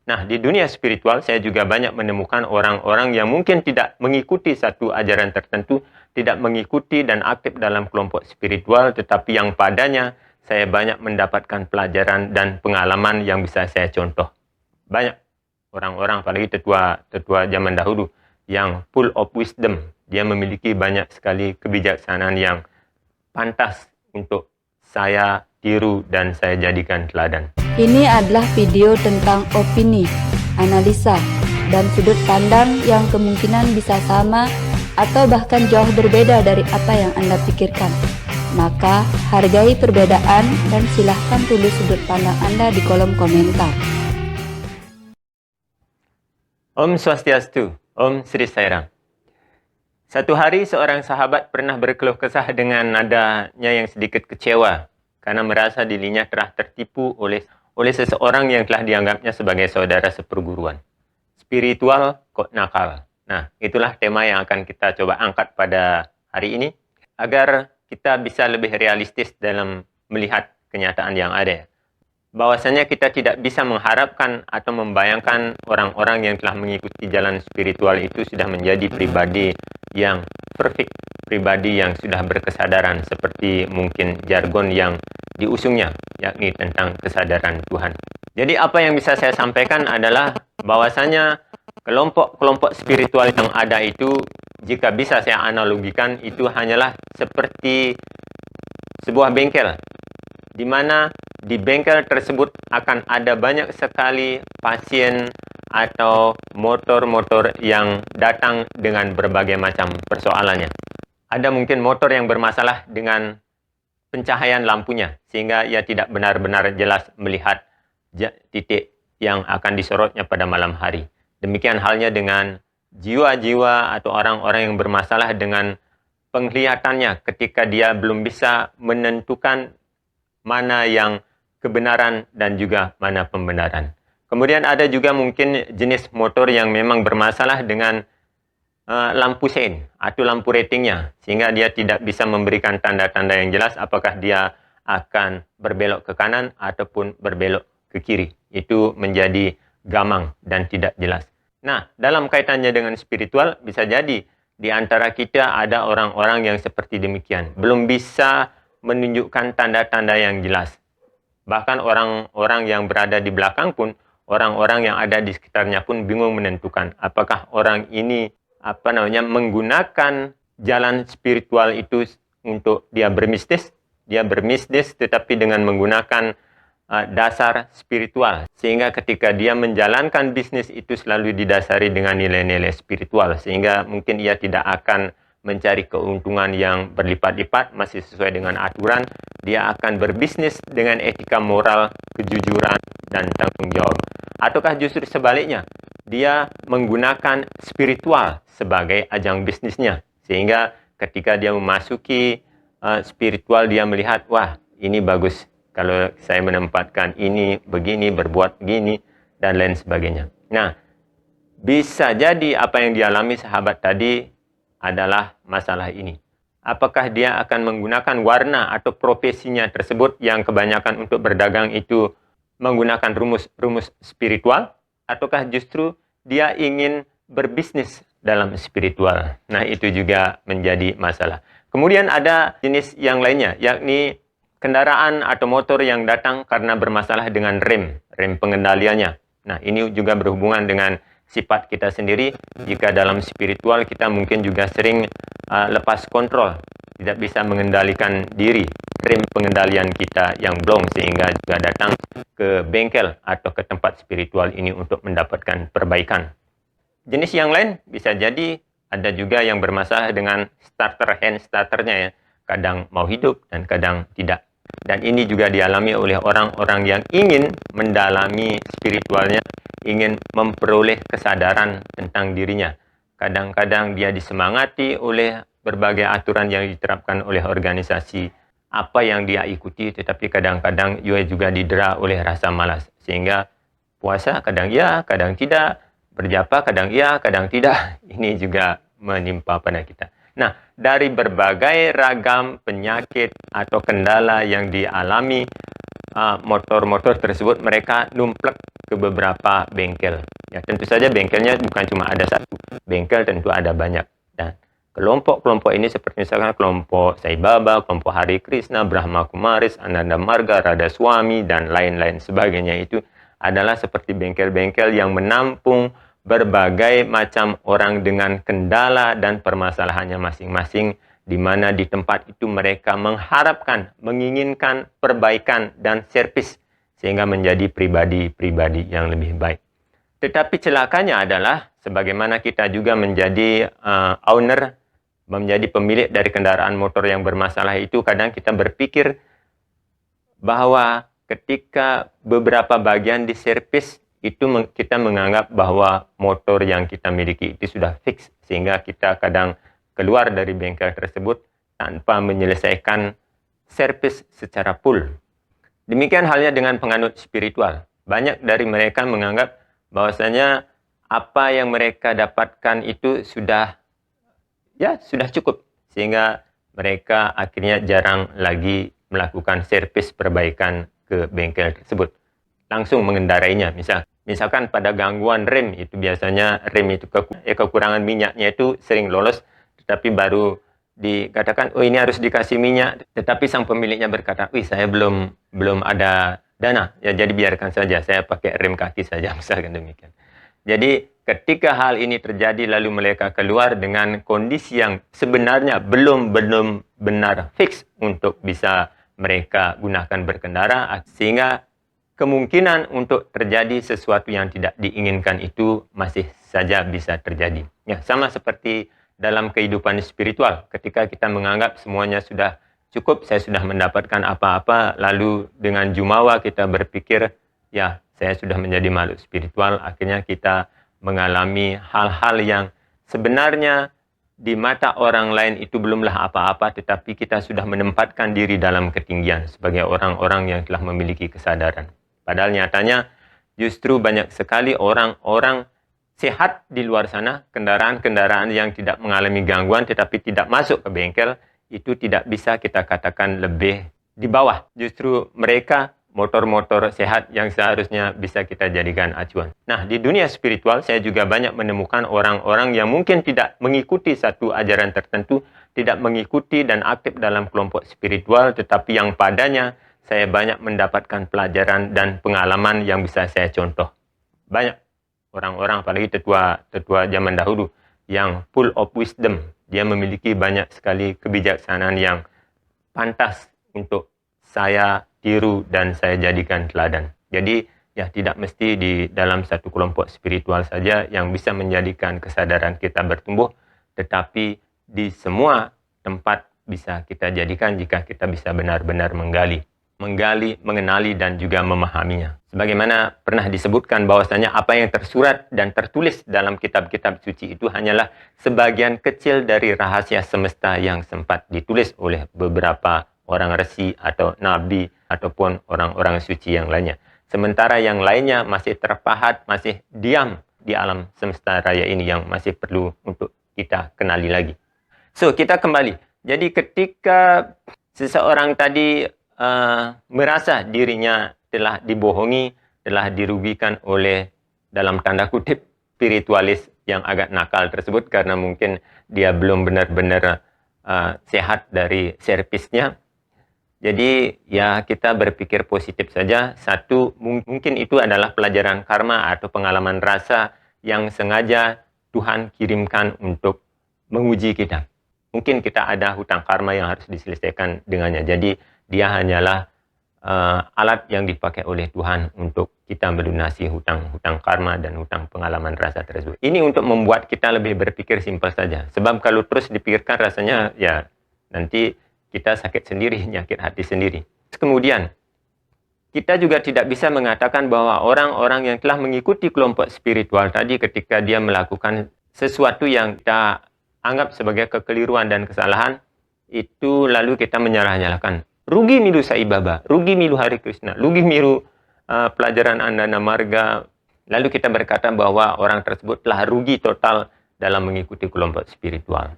Nah, di dunia spiritual saya juga banyak menemukan orang-orang yang mungkin tidak mengikuti satu ajaran tertentu, tidak mengikuti dan aktif dalam kelompok spiritual, tetapi yang padanya saya banyak mendapatkan pelajaran dan pengalaman yang bisa saya contoh. Banyak orang-orang, apalagi tetua zaman dahulu, yang full of wisdom. Dia memiliki banyak sekali kebijaksanaan yang pantas untuk saya tiru dan saya jadikan teladan. Ini adalah video tentang opini, analisa, dan sudut pandang yang kemungkinan bisa sama atau bahkan jauh berbeda dari apa yang Anda pikirkan. Maka, hargai perbedaan dan silahkan tulis sudut pandang Anda di kolom komentar. Om Swastiastu, Om Sri Sai. Satu hari seorang sahabat pernah berkeluh kesah dengan nadanya yang sedikit kecewa karena merasa dirinya telah tertipu oleh seseorang yang telah dianggapnya sebagai saudara seperguruan. Spiritual kok nakal. Nah, itulah tema yang akan kita coba angkat pada hari ini agar kita bisa lebih realistis dalam melihat kenyataan yang ada. Bahwasanya kita tidak bisa mengharapkan atau membayangkan orang-orang yang telah mengikuti jalan spiritual itu sudah menjadi pribadi yang perfect, pribadi yang sudah berkesadaran seperti mungkin jargon yang diusungnya, yakni tentang kesadaran Tuhan. Jadi apa yang bisa saya sampaikan adalah bahwasanya kelompok-kelompok spiritual yang ada itu, jika bisa saya analogikan, itu hanyalah seperti sebuah bengkel, di mana di bengkel tersebut akan ada banyak sekali pasien atau motor-motor yang datang dengan berbagai macam persoalannya. Ada mungkin motor yang bermasalah dengan pencahayaan lampunya, sehingga ia tidak benar-benar jelas melihat titik yang akan disorotnya pada malam hari. Demikian halnya dengan jiwa-jiwa atau orang-orang yang bermasalah dengan penglihatannya ketika dia belum bisa menentukan mana yang kebenaran dan juga mana pembenaran. Kemudian ada juga mungkin jenis motor yang memang bermasalah dengan lampu sein atau lampu ratingnya, sehingga dia tidak bisa memberikan tanda-tanda yang jelas apakah dia akan berbelok ke kanan ataupun berbelok ke kiri. Itu menjadi gamang dan tidak jelas. Nah, dalam kaitannya dengan spiritual, bisa jadi di antara kita ada orang-orang yang seperti demikian, belum bisa menunjukkan tanda-tanda yang jelas. Bahkan orang-orang yang berada di belakang pun, orang-orang yang ada di sekitarnya pun bingung menentukan apakah orang ini menggunakan jalan spiritual itu untuk dia berbisnis tetapi dengan menggunakan dasar spiritual, sehingga ketika dia menjalankan bisnis itu selalu didasari dengan nilai-nilai spiritual, sehingga mungkin ia tidak akan mencari keuntungan yang berlipat-lipat, masih sesuai dengan aturan. Dia akan berbisnis dengan etika moral, kejujuran, dan tanggung jawab. Ataukah justru sebaliknya, dia menggunakan spiritual sebagai ajang bisnisnya, sehingga ketika dia memasuki spiritual, dia melihat, wah, ini bagus kalau saya menempatkan ini begini, berbuat begini, dan lain sebagainya. Nah, bisa jadi apa yang dialami sahabat tadi adalah masalah ini. Apakah dia akan menggunakan warna atau profesinya tersebut yang kebanyakan untuk berdagang itu menggunakan rumus-rumus spiritual, ataukah justru dia ingin berbisnis dalam spiritual? Nah, itu juga menjadi masalah. Kemudian ada jenis yang lainnya, yakni kendaraan atau motor yang datang karena bermasalah dengan rem pengendaliannya. Nah, ini juga berhubungan dengan sifat kita sendiri. Jika dalam spiritual kita mungkin juga sering lepas kontrol, tidak bisa mengendalikan diri, rem pengendalian kita yang blong, sehingga juga datang ke bengkel atau ke tempat spiritual ini untuk mendapatkan perbaikan. Jenis yang lain bisa jadi ada juga yang bermasalah dengan hand starternya ya, kadang mau hidup dan kadang tidak. Dan ini juga dialami oleh orang-orang yang ingin mendalami spiritualnya, ingin memperoleh kesadaran tentang dirinya. Kadang-kadang dia disemangati oleh berbagai aturan yang diterapkan oleh organisasi apa yang dia ikuti, tetapi kadang-kadang ia juga didera oleh rasa malas, sehingga puasa kadang ya, kadang tidak, berjapa kadang ya, kadang tidak. Ini juga menimpa pada kita. Nah, dari berbagai ragam penyakit atau kendala yang dialami motor-motor tersebut mereka numplek ke beberapa bengkel. Ya, tentu saja bengkelnya bukan cuma ada satu, bengkel tentu ada banyak. Dan kelompok-kelompok ini seperti misalkan kelompok Sai Baba, kelompok Hari Krishna, Brahma Kumaris, Ananda Marga, Radhaswami, dan lain-lain sebagainya itu adalah seperti bengkel-bengkel yang menampung berbagai macam orang dengan kendala dan permasalahannya masing-masing, di mana di tempat itu mereka mengharapkan, menginginkan perbaikan dan servis sehingga menjadi pribadi-pribadi yang lebih baik. Tetapi celakanya adalah sebagaimana kita juga menjadi owner, menjadi pemilik dari kendaraan motor yang bermasalah itu, kadang kita berpikir bahwa ketika beberapa bagian diservis itu kita menganggap bahwa motor yang kita miliki itu sudah fix, sehingga kita kadang keluar dari bengkel tersebut tanpa menyelesaikan servis secara full. Demikian halnya dengan penganut spiritual. Banyak dari mereka menganggap bahwasanya apa yang mereka dapatkan itu sudah cukup, sehingga mereka akhirnya jarang lagi melakukan servis perbaikan ke bengkel tersebut. Langsung mengendarainya. Misalkan pada gangguan rem itu, biasanya rem itu kekurangan minyaknya itu sering lolos, tetapi baru dikatakan, oh ini harus dikasih minyak, tetapi sang pemiliknya berkata, wih saya belum ada dana, ya jadi biarkan saja, saya pakai rem kaki saja, misalkan demikian. Jadi ketika hal ini terjadi lalu mereka keluar dengan kondisi yang sebenarnya belum benar fix untuk bisa mereka gunakan berkendara, sehingga kemungkinan untuk terjadi sesuatu yang tidak diinginkan itu masih saja bisa terjadi. Ya, sama seperti dalam kehidupan spiritual, ketika kita menganggap semuanya sudah cukup, saya sudah mendapatkan apa-apa, lalu dengan jumawa kita berpikir, ya saya sudah menjadi makhluk spiritual, akhirnya kita mengalami hal-hal yang sebenarnya di mata orang lain itu belumlah apa-apa, tetapi kita sudah menempatkan diri dalam ketinggian sebagai orang-orang yang telah memiliki kesadaran. Padahal nyatanya justru banyak sekali orang-orang sehat di luar sana, kendaraan-kendaraan yang tidak mengalami gangguan tetapi tidak masuk ke bengkel, itu tidak bisa kita katakan lebih di bawah. Justru mereka motor-motor sehat yang seharusnya bisa kita jadikan acuan. Nah, di dunia spiritual saya juga banyak menemukan orang-orang yang mungkin tidak mengikuti satu ajaran tertentu, tidak mengikuti dan aktif dalam kelompok spiritual, tetapi yang padanya saya banyak mendapatkan pelajaran dan pengalaman yang bisa saya contoh. Banyak orang-orang, apalagi tetua zaman dahulu, yang full of wisdom. Dia memiliki banyak sekali kebijaksanaan yang pantas untuk saya tiru dan saya jadikan teladan. Jadi, ya tidak mesti di dalam satu kelompok spiritual saja yang bisa menjadikan kesadaran kita bertumbuh, tetapi di semua tempat bisa kita jadikan jika kita bisa benar-benar menggali, mengenali, dan juga memahaminya. Sebagaimana pernah disebutkan bahwasanya apa yang tersurat dan tertulis dalam kitab-kitab suci itu hanyalah sebagian kecil dari rahasia semesta yang sempat ditulis oleh beberapa orang resi atau nabi ataupun orang-orang suci yang lainnya. Sementara yang lainnya masih terpahat, masih diam di alam semesta raya ini yang masih perlu untuk kita kenali lagi. So, kita kembali. Jadi ketika seseorang tadi merasa dirinya telah dibohongi, telah dirugikan oleh dalam tanda kutip spiritualis yang agak nakal tersebut karena mungkin dia belum benar-benar sehat dari servisnya. Jadi ya kita berpikir positif saja. Satu, mungkin itu adalah pelajaran karma atau pengalaman rasa yang sengaja Tuhan kirimkan untuk menguji kita. Mungkin kita ada hutang karma yang harus diselesaikan dengannya. Jadi dia hanyalah alat yang dipakai oleh Tuhan untuk kita melunasi hutang karma dan hutang pengalaman rasa tersebut. Ini untuk membuat kita lebih berpikir simpel saja. Sebab kalau terus dipikirkan rasanya ya nanti kita sakit sendiri, nyakit hati sendiri. Kemudian, kita juga tidak bisa mengatakan bahwa orang-orang yang telah mengikuti kelompok spiritual tadi ketika dia melakukan sesuatu yang kita anggap sebagai kekeliruan dan kesalahan, itu lalu kita menyalahkan. Rugi milu Sai Baba, rugi milu Hari Krishna, rugi milu pelajaran Ananda Marga. Lalu kita berkata bahwa orang tersebut telah rugi total dalam mengikuti kelompok spiritual.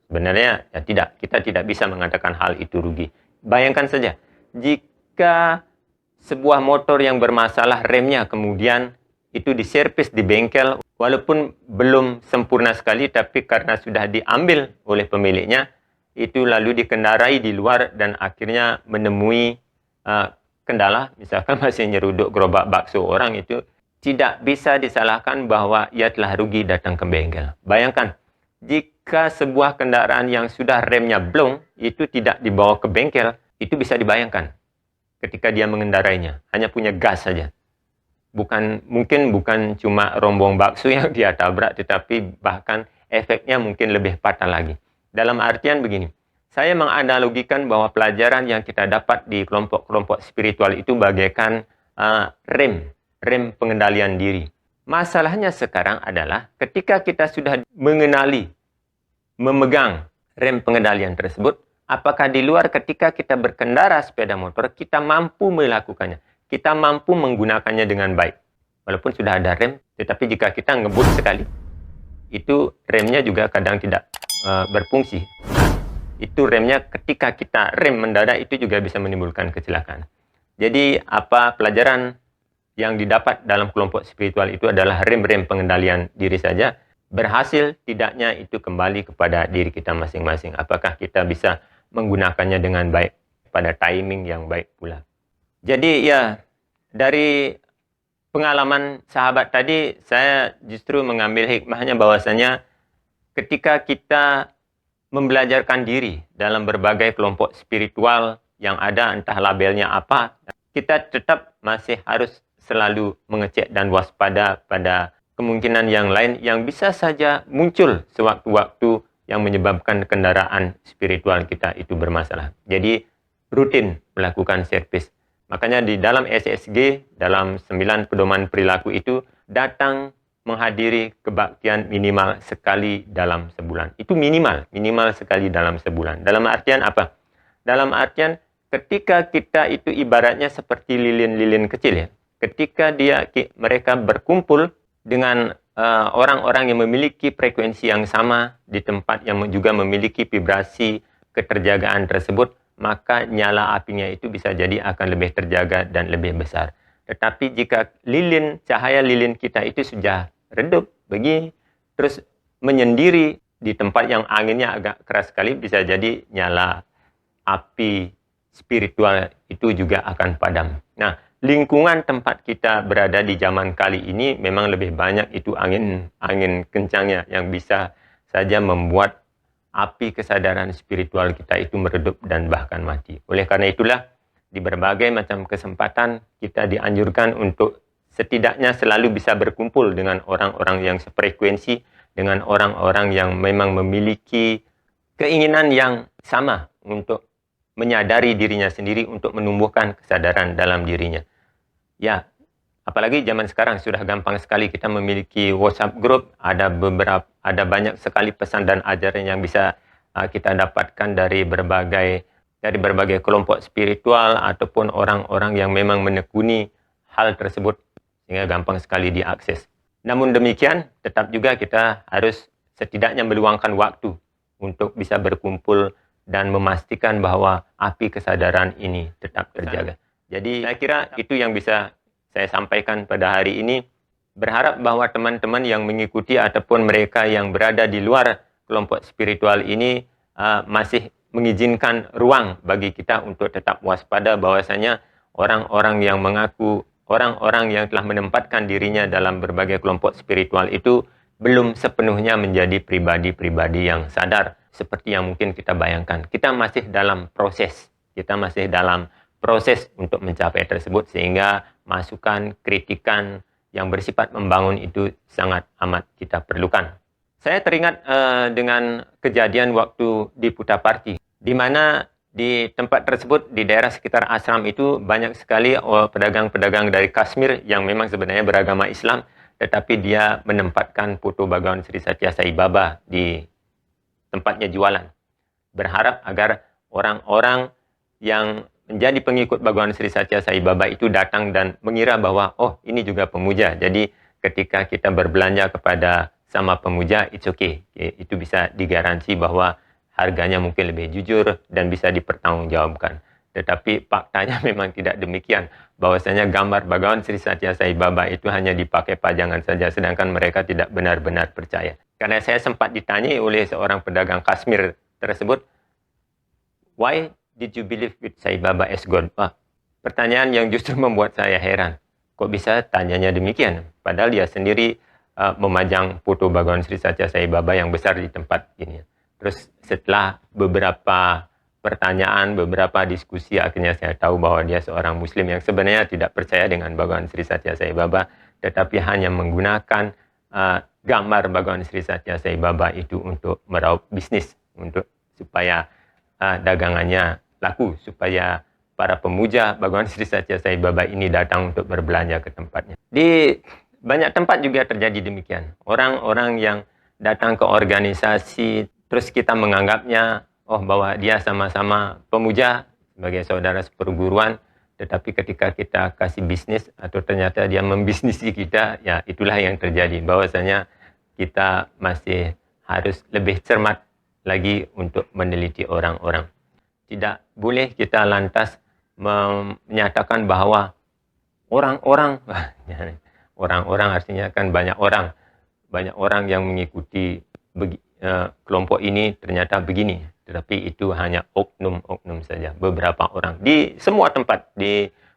Sebenarnya ya tidak, kita tidak bisa mengatakan hal itu rugi. Bayangkan saja, jika sebuah motor yang bermasalah remnya kemudian itu diservis di bengkel, walaupun belum sempurna sekali, tapi karena sudah diambil oleh pemiliknya, itu lalu dikendarai di luar dan akhirnya menemui kendala, misalkan masih nyeruduk gerobak bakso orang, itu tidak bisa disalahkan bahwa ia telah rugi datang ke bengkel. Bayangkan, jika sebuah kendaraan yang sudah remnya blong, itu tidak dibawa ke bengkel, itu bisa dibayangkan ketika dia mengendarainya, hanya punya gas saja. Mungkin bukan cuma rombong bakso yang dia tabrak, tetapi bahkan efeknya mungkin lebih fatal lagi. Dalam artian begini, saya menganalogikan bahwa pelajaran yang kita dapat di kelompok-kelompok spiritual itu bagaikan rem pengendalian diri. Masalahnya sekarang adalah ketika kita sudah mengenali, memegang rem pengendalian tersebut, apakah di luar ketika kita berkendara sepeda motor, kita mampu melakukannya? Kita mampu menggunakannya dengan baik. Walaupun sudah ada rem, tetapi jika kita ngebut sekali, itu remnya juga kadang tidak berfungsi. Itu remnya ketika kita rem mendadak itu juga bisa menimbulkan kecelakaan. Jadi apa pelajaran yang didapat dalam kelompok spiritual itu adalah rem-rem pengendalian diri saja. Berhasil tidaknya itu kembali kepada diri kita masing-masing. Apakah kita bisa menggunakannya dengan baik pada timing yang baik pula. Jadi ya, dari pengalaman sahabat tadi, saya justru mengambil hikmahnya bahwasanya ketika kita membelajarkan diri dalam berbagai kelompok spiritual yang ada, entah labelnya apa, kita tetap masih harus selalu mengecek dan waspada pada kemungkinan yang lain yang bisa saja muncul sewaktu-waktu yang menyebabkan kendaraan spiritual kita itu bermasalah. Jadi rutin melakukan servis. Makanya di dalam SSG, dalam 9 pedoman perilaku itu, datang menghadiri kebaktian minimal sekali dalam sebulan. Itu minimal sekali dalam sebulan. Dalam artian apa? Dalam artian ketika kita itu ibaratnya seperti lilin-lilin kecil ya. Ketika mereka berkumpul dengan orang-orang yang memiliki frekuensi yang sama di tempat yang juga memiliki vibrasi keterjagaan tersebut, maka nyala apinya itu bisa jadi akan lebih terjaga dan lebih besar. Tetapi jika cahaya lilin kita itu sudah redup begini, terus menyendiri di tempat yang anginnya agak keras sekali, bisa jadi nyala api spiritual itu juga akan padam. Nah, lingkungan tempat kita berada di zaman kali ini memang lebih banyak itu angin kencangnya yang bisa saja membuat api kesadaran spiritual kita itu meredup dan bahkan mati. Oleh karena itulah, di berbagai macam kesempatan kita dianjurkan untuk setidaknya selalu bisa berkumpul dengan orang-orang yang sefrekuensi, dengan orang-orang yang memang memiliki keinginan yang sama untuk menyadari dirinya sendiri, untuk menumbuhkan kesadaran dalam dirinya. Ya, apalagi zaman sekarang sudah gampang sekali kita memiliki WhatsApp group, ada banyak sekali pesan dan ajaran yang bisa kita dapatkan dari berbagai kelompok spiritual ataupun orang-orang yang memang menekuni hal tersebut sehingga gampang sekali diakses. Namun demikian, tetap juga kita harus setidaknya meluangkan waktu untuk bisa berkumpul dan memastikan bahwa api kesadaran ini tetap terjaga. Jadi saya kira itu yang bisa saya sampaikan pada hari ini. Berharap bahwa teman-teman yang mengikuti ataupun mereka yang berada di luar kelompok spiritual ini masih mengizinkan ruang bagi kita untuk tetap waspada bahwasanya orang-orang yang telah menempatkan dirinya dalam berbagai kelompok spiritual itu belum sepenuhnya menjadi pribadi-pribadi yang sadar seperti yang mungkin kita bayangkan. Kita masih dalam proses. Untuk mencapai tersebut, sehingga masukan, kritikan yang bersifat membangun itu sangat amat kita perlukan. Saya teringat dengan kejadian waktu di Puttaparthi, di mana di tempat tersebut, di daerah sekitar ashram itu banyak sekali pedagang-pedagang dari Kashmir yang memang sebenarnya beragama Islam, tetapi dia menempatkan foto Bhagawan Sri Satya Sai Baba di tempatnya jualan. Berharap agar orang-orang yang menjadi pengikut Bhagawan Sri Satya Sai Baba itu datang dan mengira bahwa, oh ini juga pemuja. Jadi ketika kita berbelanja kepada sama pemuja, it's okay. Itu bisa digaransi bahwa harganya mungkin lebih jujur dan bisa dipertanggungjawabkan. Tetapi faktanya memang tidak demikian. bahwasanya gambar Bhagawan Sri Satya Sai Baba itu hanya dipakai pajangan saja, sedangkan mereka tidak benar-benar percaya. Karena saya sempat ditanya oleh seorang pedagang Kashmir tersebut, "Why did you believe with Sai Baba as God?" Wah, pertanyaan yang justru membuat saya heran. Kok bisa tanyanya demikian? Padahal dia sendiri memajang foto Bhagawan Sri Satya Sai Baba yang besar di tempat ini. Terus setelah beberapa pertanyaan, beberapa diskusi, akhirnya saya tahu bahwa dia seorang Muslim yang sebenarnya tidak percaya dengan Bhagawan Sri Satya Sai Baba, tetapi hanya menggunakan gambar Bhagawan Sri Satya Sai Baba itu untuk meraup bisnis, supaya dagangannya laku, supaya para pemuja Bhagawan Sri Satya Sai Baba ini datang untuk berbelanja ke tempatnya. Di banyak tempat juga terjadi demikian. Orang-orang yang datang ke organisasi, terus kita menganggapnya, oh, bahwa dia sama-sama pemuja sebagai saudara seperguruan, tetapi ketika kita kasih bisnis atau ternyata dia membisnisi kita, ya itulah yang terjadi. Bahwasanya kita masih harus lebih cermat lagi untuk meneliti orang-orang. Tidak boleh kita lantas menyatakan bahwa orang-orang artinya kan banyak orang yang mengikuti kelompok ini ternyata begini, tetapi itu hanya oknum-oknum saja, beberapa orang di semua tempat,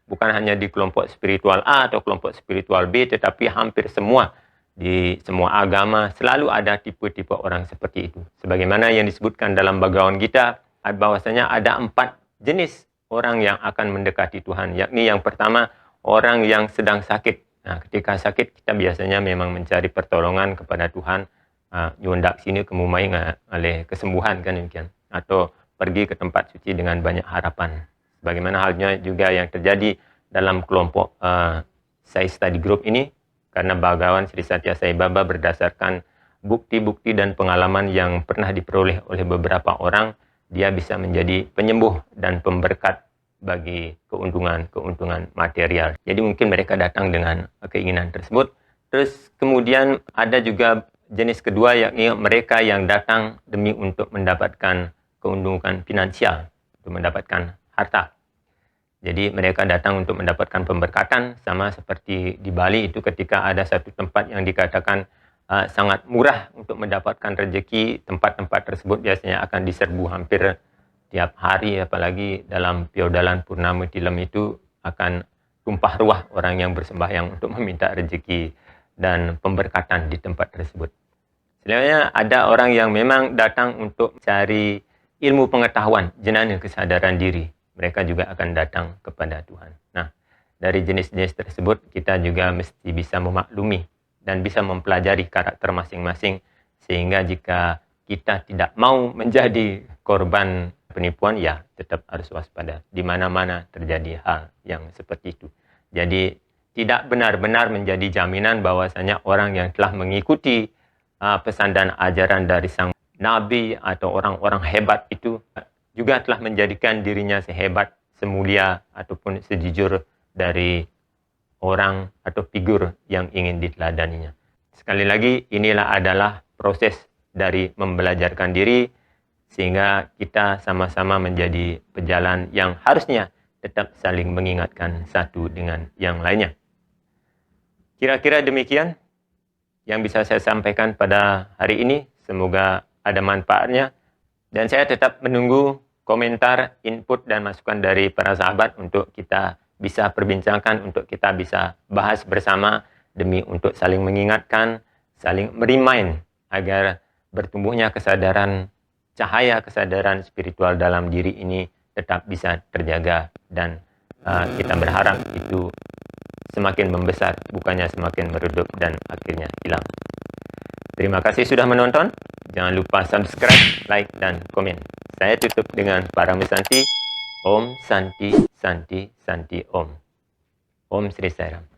bukan hanya di kelompok spiritual A atau kelompok spiritual B, tetapi hampir semua, di semua agama selalu ada tipe-tipe orang seperti itu. Sebagaimana yang disebutkan dalam Bhagavad Gita, bahwasanya ada 4 jenis orang yang akan mendekati Tuhan, yakni yang pertama, orang yang sedang sakit. Nah, ketika sakit kita biasanya memang mencari pertolongan kepada Tuhan, nyundak sini kemumai oleh kesembuhan, kan demikian, atau pergi ke tempat suci dengan banyak harapan. Bagaimana halnya juga yang terjadi dalam kelompok Sai Study Group ini, karena Bhagawan Sri Satya Sai Baba berdasarkan bukti-bukti dan pengalaman yang pernah diperoleh oleh beberapa orang, dia bisa menjadi penyembuh dan pemberkat bagi keuntungan material. Jadi mungkin mereka datang dengan keinginan tersebut. Terus kemudian ada juga jenis kedua, yakni mereka yang datang demi untuk mendapatkan keuntungan finansial, untuk mendapatkan harta. Jadi mereka datang untuk mendapatkan pemberkatan, sama seperti di Bali itu ketika ada satu tempat yang dikatakan sangat murah untuk mendapatkan rezeki, tempat-tempat tersebut biasanya akan diserbu hampir tiap hari, apalagi dalam Piodalan Purnama Tilam itu akan tumpah ruah orang yang bersembahyang untuk meminta rezeki dan pemberkatan di tempat tersebut. Sebenarnya ada orang yang memang datang untuk cari ilmu pengetahuan, jenana kesadaran diri. Mereka juga akan datang kepada Tuhan. Nah, dari jenis-jenis tersebut kita juga mesti bisa memaklumi dan bisa mempelajari karakter masing-masing, sehingga jika kita tidak mau menjadi korban penipuan, ya tetap harus waspada. Di mana-mana terjadi hal yang seperti itu. Jadi tidak benar-benar menjadi jaminan bahwasanya orang yang telah mengikuti pesan dan ajaran dari sang nabi atau orang-orang hebat itu juga telah menjadikan dirinya sehebat, semulia ataupun sejujur dari orang atau figur yang ingin diteladaninya. Sekali lagi, inilah adalah proses dari membelajarkan diri, sehingga kita sama-sama menjadi pejalan yang harusnya tetap saling mengingatkan satu dengan yang lainnya. Kira-kira demikian yang bisa saya sampaikan pada hari ini. Semoga ada manfaatnya. Dan saya tetap menunggu komentar, input, dan masukan dari para sahabat untuk kita bisa perbincangkan, untuk kita bisa bahas bersama, demi untuk saling mengingatkan, saling merimain agar bertumbuhnya kesadaran, cahaya kesadaran spiritual dalam diri ini tetap bisa terjaga, dan kita berharap itu semakin membesar, bukannya semakin meredup dan akhirnya hilang. Terima kasih sudah menonton. Jangan lupa subscribe, like, dan komen. Saya tutup dengan Parama Santi. Om Santi Santi Santi Om. Om Sri Sai Ram.